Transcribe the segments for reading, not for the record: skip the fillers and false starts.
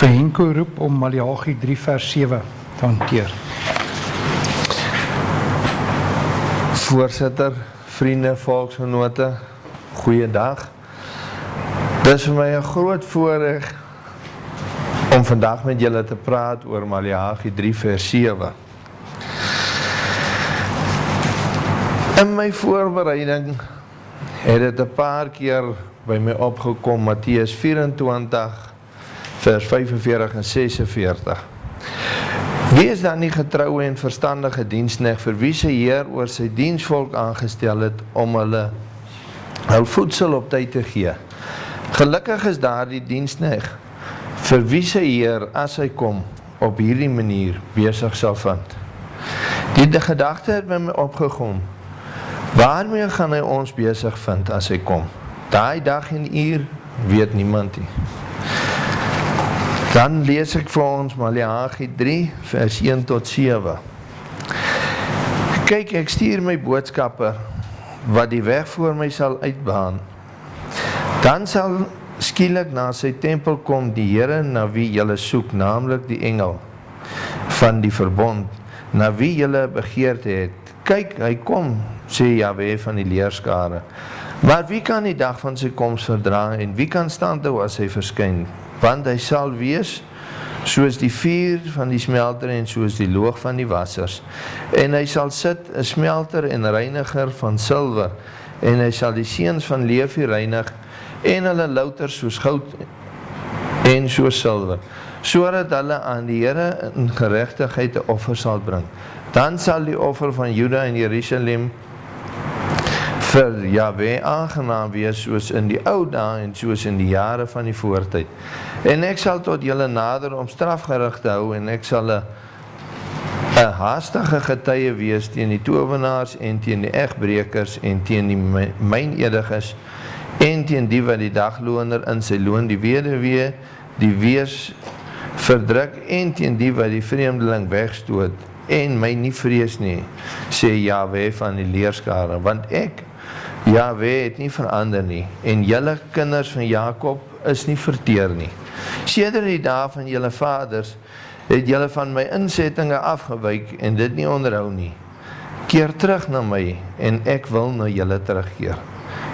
vir Henko roep om Maleagi 3 vers 7 te hanteer. Voorsitter, vriende, volksgenote, goeiedag. Dit is vir my 'n groot voorreg om vandag met julle te praat oor Maleagi 3 vers 7. In my voorbereiding het dit 'n paar keer by my opgekom, Matteus 24 vers 45 en 46. Wie is dan nie getroue en verstandige diensknegt vir wie sy Heer oor sy diensvolk aangestel het om hulle hul voedsel op tyd te gee? Gelukkig is daardie diensknegt vir wie sy Heer as hy kom op hierdie manier besig sal vind. Die gedagte het by my opgekom. Waarmee gaan hy ons besig vind as hy kom? Daai dag en uur weet niemand nie. Dan lees ek vir ons Maleagi 3 vers 1 tot 7. Kyk, ek stuur my boodskapper wat die weg voor my sal uitbaan. Dan sal skielik na sy tempel kom die Here na wie julle soek, naamlik die engel van die verbond, na wie julle begeerte het. Kyk, hy kom, sê Jahwe van die leerskare. Maar wie kan die dag van sy koms verdra en wie kan standhou as hy verskyn? Want hy sal wees soos die vuur van die smelter en soos die loog van die wassers. En hy sal sit, 'n smelter en reiniger van silwer, en hy sal die seuns van Levi reinig, en hulle louter soos goud en soos silwer, sodat hulle aan die Here in geregtigheid 'n offer sal bring. Dan sal die offer van Juda en Jerusalem vir Jahwe aangenaam wees, soos in die ou dae en soos in die jare van die voortyd. En ek sal tot julle nader om strafgerig te hou, en ek sal 'n haastige getuie wees teen die towenaars en teen die egbrekers en teen die mynediges en teen die wat die dagloner in sy loon, die weduwee, die wees verdruk en teen die wat die vreemdeling wegstoot en my nie vrees nie, sê Jahwe van die leerskare, want ek Jahwe het nie verander nie, en julle kinders van Jakob is nie verteer nie. Sedert die dae van julle vaders het julle van my insettinge afgewyk en dit nie onderhou nie. Keer terug na my en ek wil na julle terugkeer,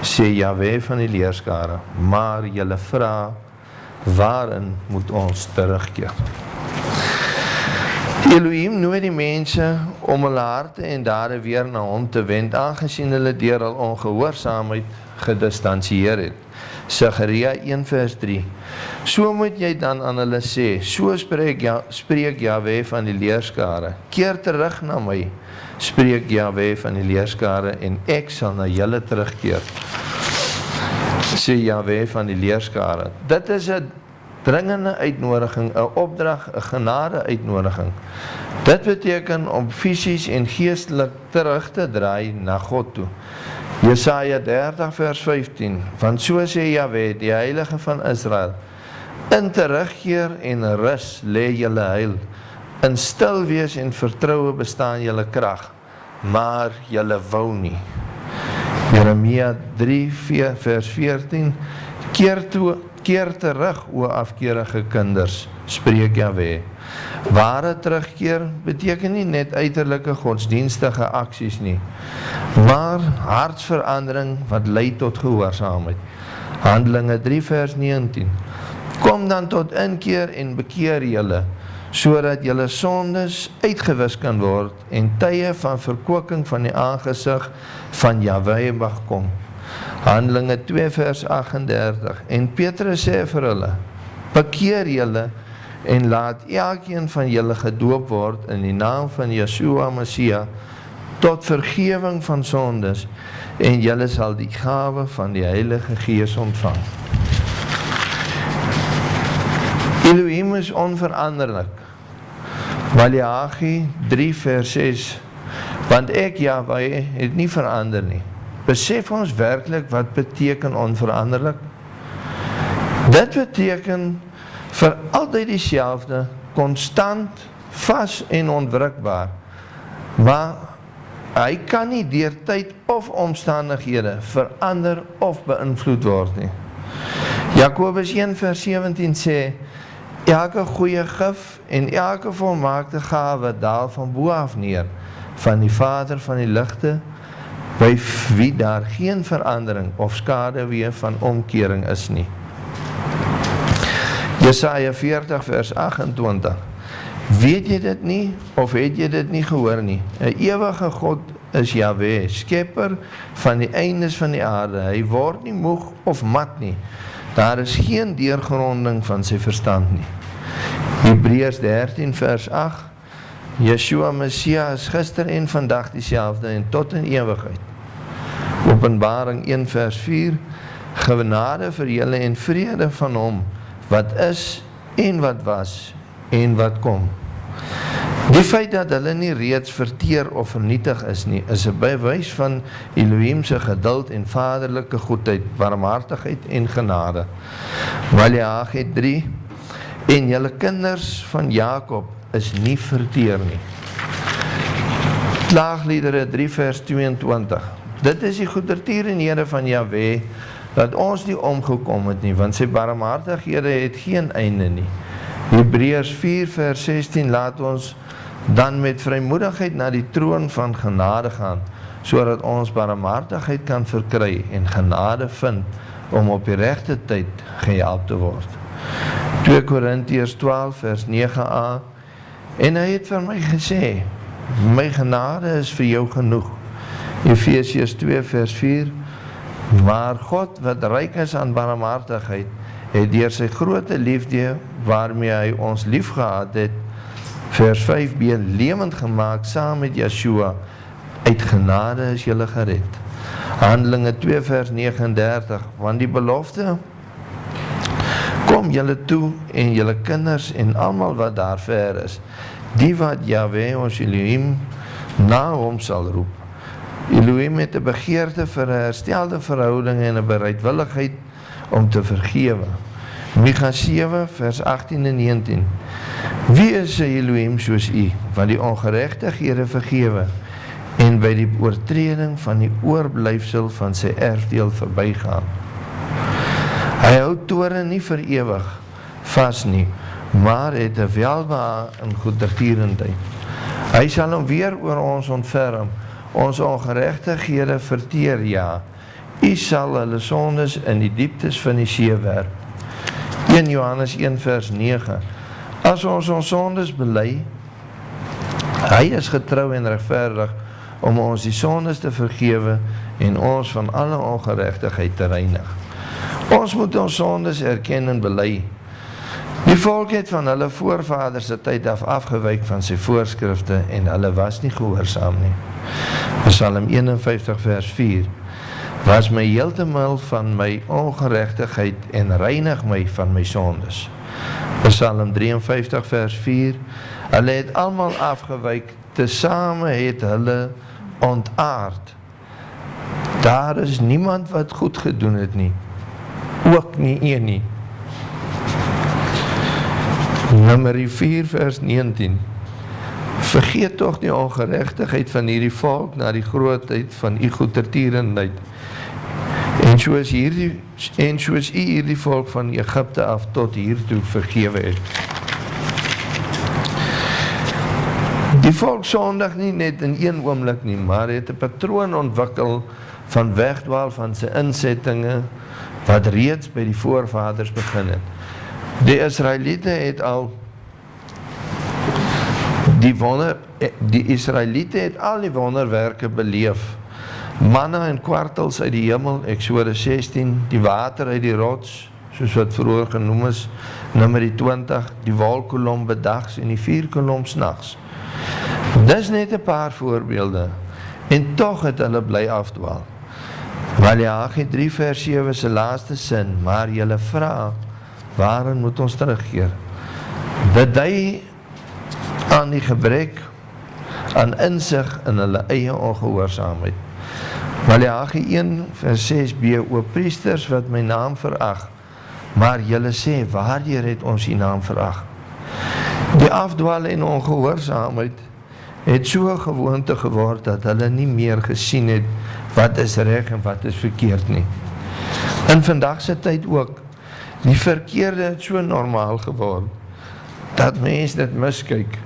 sê Jahwe van die leerskare. Maar julle vra, waarin moet ons terugkeer? Elohim nooi die mense om hulle harte en dade weer na hom te wend, aangesien hulle deur hul ongehoorsaamheid gedistansieer het. Sagaria 1 vers 3. So moet jy dan aan hulle sê, so spreek Jahwe van die leerskare. Keer terug na my, spreek Jahwe van die leerskare, en ek sal na julle terugkeer, sê Jahwe van die leerskare. Dit is 'n dringende uitnodiging, 'n opdrag, 'n genade uitnodiging. Dit beteken om fisies en geestelik terug te draai na God toe. Jesaja 30 vers 15, want so sê Jahwe, die Heilige van Israel, in terugkeer en rus lê julle heil, in stil wees en vertroue bestaan julle krag, maar julle wou nie. Jeremia 3 vers 14, keer terug, o afkeerige kinders, spreek Jahwe. Ware terugkeer beteken nie net uiterlike godsdienstige aksies nie, maar hartsverandering wat lei tot gehoorsaamheid. Handelinge 3 vers 19. Kom dan tot inkeer en bekeer julle, sodat julle sondes uitgewis kan word en tye van verkwikking van die aangesig van Jahwe mag kom. Handelinge 2 vers 38. En Petrus sê vir hulle, bekeer julle en laat elkeen van julle gedoop word in die naam van Yeshua Messia tot vergewing van sondes, en julle sal die gawe van die Heilige Gees ontvang. Elohim is onveranderlik. Maleagi 3 vers 6, want ek Jahwe het nie verander nie. Besef ons werklik wat beteken onveranderlik? Dit beteken vir altyd dieselfde, konstant, vas en onwrikbaar. Maar hy kan nie deur tyd of omstandighede verander of beïnvloed word nie. Jakobus 1 vers 17 sê, Elke goeie gif en elke volmaakte gawe daal van bo af neer, van die Vader van die ligte, by wie daar geen verandering of skaduwee van omkering is nie. Jesaja 40 vers 28. Weet jy dit nie, of het jy dit nie gehoor nie? 'n ewige God is Jahwe, skepper van die eindes van die aarde. Hy word nie moeg of mat nie. Daar is geen deurgronding van sy verstand nie. Hebreërs 13 vers 8. Yeshua Messia is gister en vandag dieselfde en tot in ewigheid. Openbaring 1 vers 4. Genade vir julle en vrede van hom, wat is en wat was en wat kom. Die feit dat hulle nie reeds verteer of vernietig is nie, is 'n bewys van Elohim se geduld en vaderlike goedheid, barmhartigheid en genade. Maleagi 3. En julle kinders van Jakob is nie verteer nie. Klaagliedere 3 vers 22. Dit is die goedertierenhede van Jahwe, dat ons nie omgekom het nie, want sy barmhartighede het geen einde nie. Hebreërs 4 vers 16 laat ons dan met vrymoedigheid na die troon van genade gaan, sodat ons barmhartigheid kan verkry en genade vind om op die regte tyd gehelp te word. 2 Korintiërs 12 vers 9a. En hy het vir my gesê, my genade is vir jou genoeg. Efesiërs 2 vers 4. Maar God wat ryk is aan barmhartigheid, het deur sy groote liefde waarmee hy ons lief gehad het, vers 5b, lewend gemaak saam met Yeshua, uit genade is julle gered. Handelinge 2 vers 39, want die belofte, kom julle toe en julle kinders en almal wat daar ver is, die wat Jahwe ons Elohim na hom sal roep. Elohim het 'n begeerte vir 'n herstelde verhouding en 'n bereidwilligheid om te vergewe. Micha 7 vers 18 en 19. Wie is sy Elohim soos u, wat die ongeregtighede vergewe en by die oortreding van die oorblyfsel van sy erfdeel verbygaan? Hy hou toorn nie vir ewig vas nie, maar het 'n welbehae in goedertierendheid. Hy sal hom weer oor ons ontferm, ons ongeregtighede verteer, ja. U sal hulle sondes in die dieptes van die see werp. 1 Johannes 1 vers 9. As ons sondes bely, hy is getrou en regverdig om ons die sondes te vergewe en ons van alle ongeregtigheid te reinig. Ons moet ons sondes erken en bely. Die volk het van hulle voorvaders se tyd af afgewyk van sy voorskrifte en hulle was nie gehoorsaam nie. Psalm 51 vers 4. Was my heeltemal van my ongeregtigheid en reinig my van my sondes. Psalm 53 vers 4. Hulle het almal afgewyk, tesame het hulle ontaard. Daar is niemand wat goed gedoen het nie, ook nie een nie. Numeri 4 vers 19. Vergeet toch die ongeregtigheid van hierdie volk na die grootheid van u goedertierenheid. En soos u hierdie volk van Egipte af tot hiertoe vergewe het. Die volk sondig nie net in een oomblik nie, maar het 'n patroon ontwikkel van wegdwaal van sy insettinge wat reeds by die voorvaders begin het. Die Israeliete het al die wonderwerke beleef. Manna en kwartels uit die hemel, Eksodus 16, die water uit die rots, soos wat vroeër genoem is, Numeri 20, die wolkkolom bedags en die vuurkolom s'nags. Dis net 'n paar voorbeelde, en tog het hulle bly afdwaal. Maleagi 3 vers 7 se laaste sin, maar julle vra, waarin moet ons terugkeer? Dit dui aan die gebrek aan insig in hulle eie ongehoorsaamheid. Maleagi 1 vers 6b, o priesters wat my naam verag, maar julle sê, waardeur het ons die naam verag? Die afdwaal en ongehoorsaamheid het so 'n gewoonte geword dat hulle nie meer gesien het wat is reg en wat is verkeerd nie. In vandag se tyd ook, die verkeerde het so normaal geword, dat mens dit miskyk.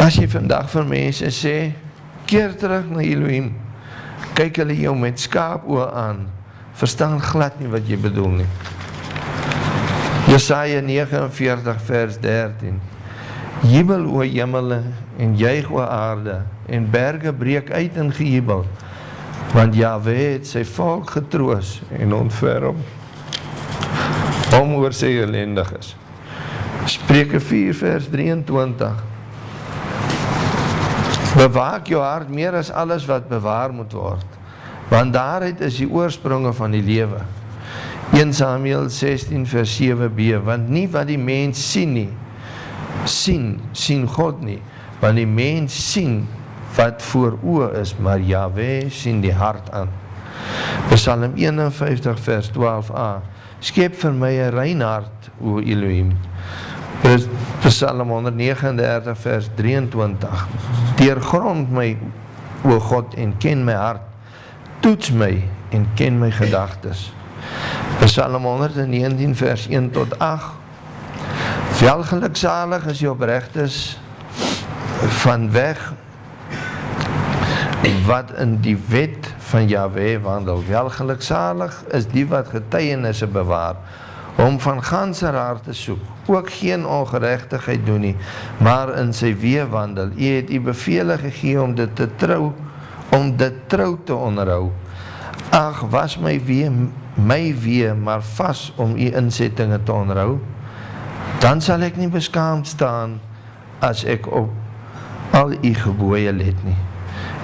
As jy vandag vir mense sê, keer terug na Elohim, kyk hulle jou met skaapoë aan, verstaan glad nie wat jy bedoel nie. Jesaja 49 vers 13. Jubel o hemele en juig o aarde, en berge breek uit in gejubel, want Jahwe het sy volk getroos en ontferm hom oor sy ellendiges. Spreuke 4 vers 23. Bewaak jou hart meer as alles wat bewaar moet word, want daaruit is die oorspronge van die lewe. 1 Samuel 16 vers 7b, want nie wat die mens sien nie, sien God nie, want die mens sien wat voor oë is, maar Jahwe sien die hart aan. Psalm 51 vers 12a, skep vir my 'n rein hart, o Elohim. Psalm 139 vers 23, deurgrond my, o God, en ken my hart, toets my en ken my gedagtes. Psalm 119 vers 1 tot 8, welgeluksalig is die opregtes van weg wat in die wet van Jahwe wandel. Welgeluksalig is die wat getuienisse bewaar, om van ganser hart te soek, ook geen ongeregtigheid doen nie, maar in sy weë wandel. U het u bevele gegee om dit trou te onderhou. Ag, was my weë maar vas om u insettinge te onderhou, dan sal ek nie beskaamd staan as ek op al u gebooie let nie.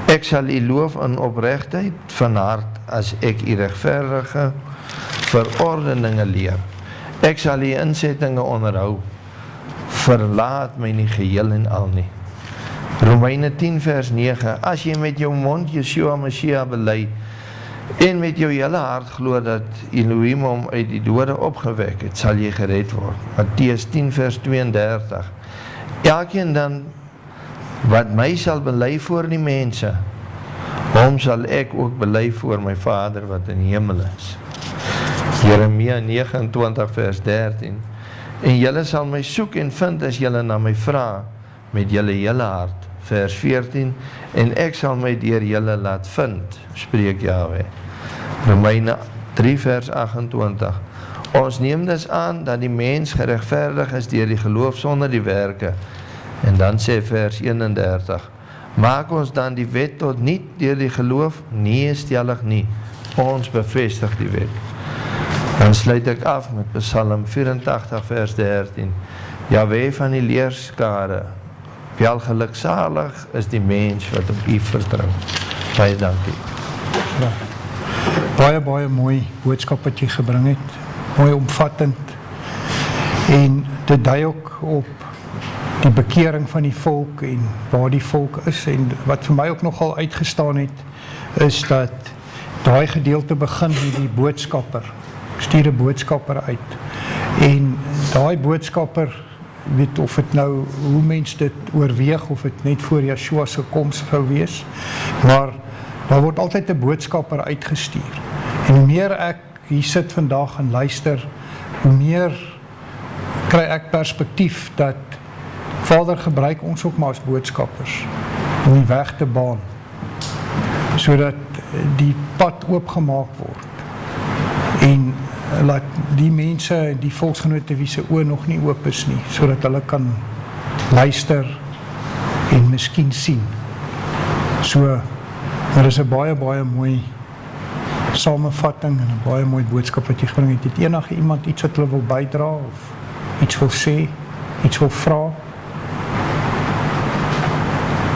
Ek sal u loof in opregtheid van hart as ek u regverdige verordeninge leer. Ek sal u insettinge onderhou, verlaat my nie geheel en al nie. Romeine 10 vers 9, as jy met jou mond Yeshua Mashiach bely, en met jou hele hart glo dat Elohim hom uit die dode opgewek het, sal jy gered word. Matteus 10 vers 32, elkeen dan wat my sal bely voor die mense, hom sal ek ook bely voor my Vader wat in die hemel is. Jeremia 29 vers 13, en julle sal my soek en vind as julle na my vra met julle hele hart. Vers 14, en ek sal my deur julle laat vind, spreek Jahwe. Romeine 3 vers 28, ons neem dus aan dat die mens geregverdig is deur die geloof sonder die werke. En dan sê vers 31, maak ons dan die wet tot niet deur die geloof? Nee, stellig nie. Ons bevestig die wet. Dan sluit ek af met Psalm 84 vers 13, Jahwe van die leerskare, welgeluksalig is die mens wat op u vertrou. Baie dankie. Ja. Baie mooi boodskap wat jy gebring het, mooi omvattend, en dit dui ook op die bekering van die volk en waar die volk is, en wat vir my ook nogal uitgestaan het, is dat daai gedeelte begin met die boodskapper, stuur 'n boodskapper uit, en daai boodskapper, weet of het nou, hoe mens dit oorweeg, of het net voor Yeshua se koms sou wees, maar daar word altyd 'n boodskapper uitgestuur, en hoe meer ek hier sit vandag en luister, hoe meer kry ek perspektief dat Vader gebruik ons ook maar as boodskappers om die weg te baan, sodat die pad oopgemaak word, en laat die mense, die volksgenote wie se oë nog nie oop is nie, sodat hulle kan luister en miskien sien. So, maar is 'n baie mooi samevatting en 'n baie mooi boodskap wat jy gebring het. Het enige iemand iets wat hulle wil bydra of iets wil sê, iets wil vra?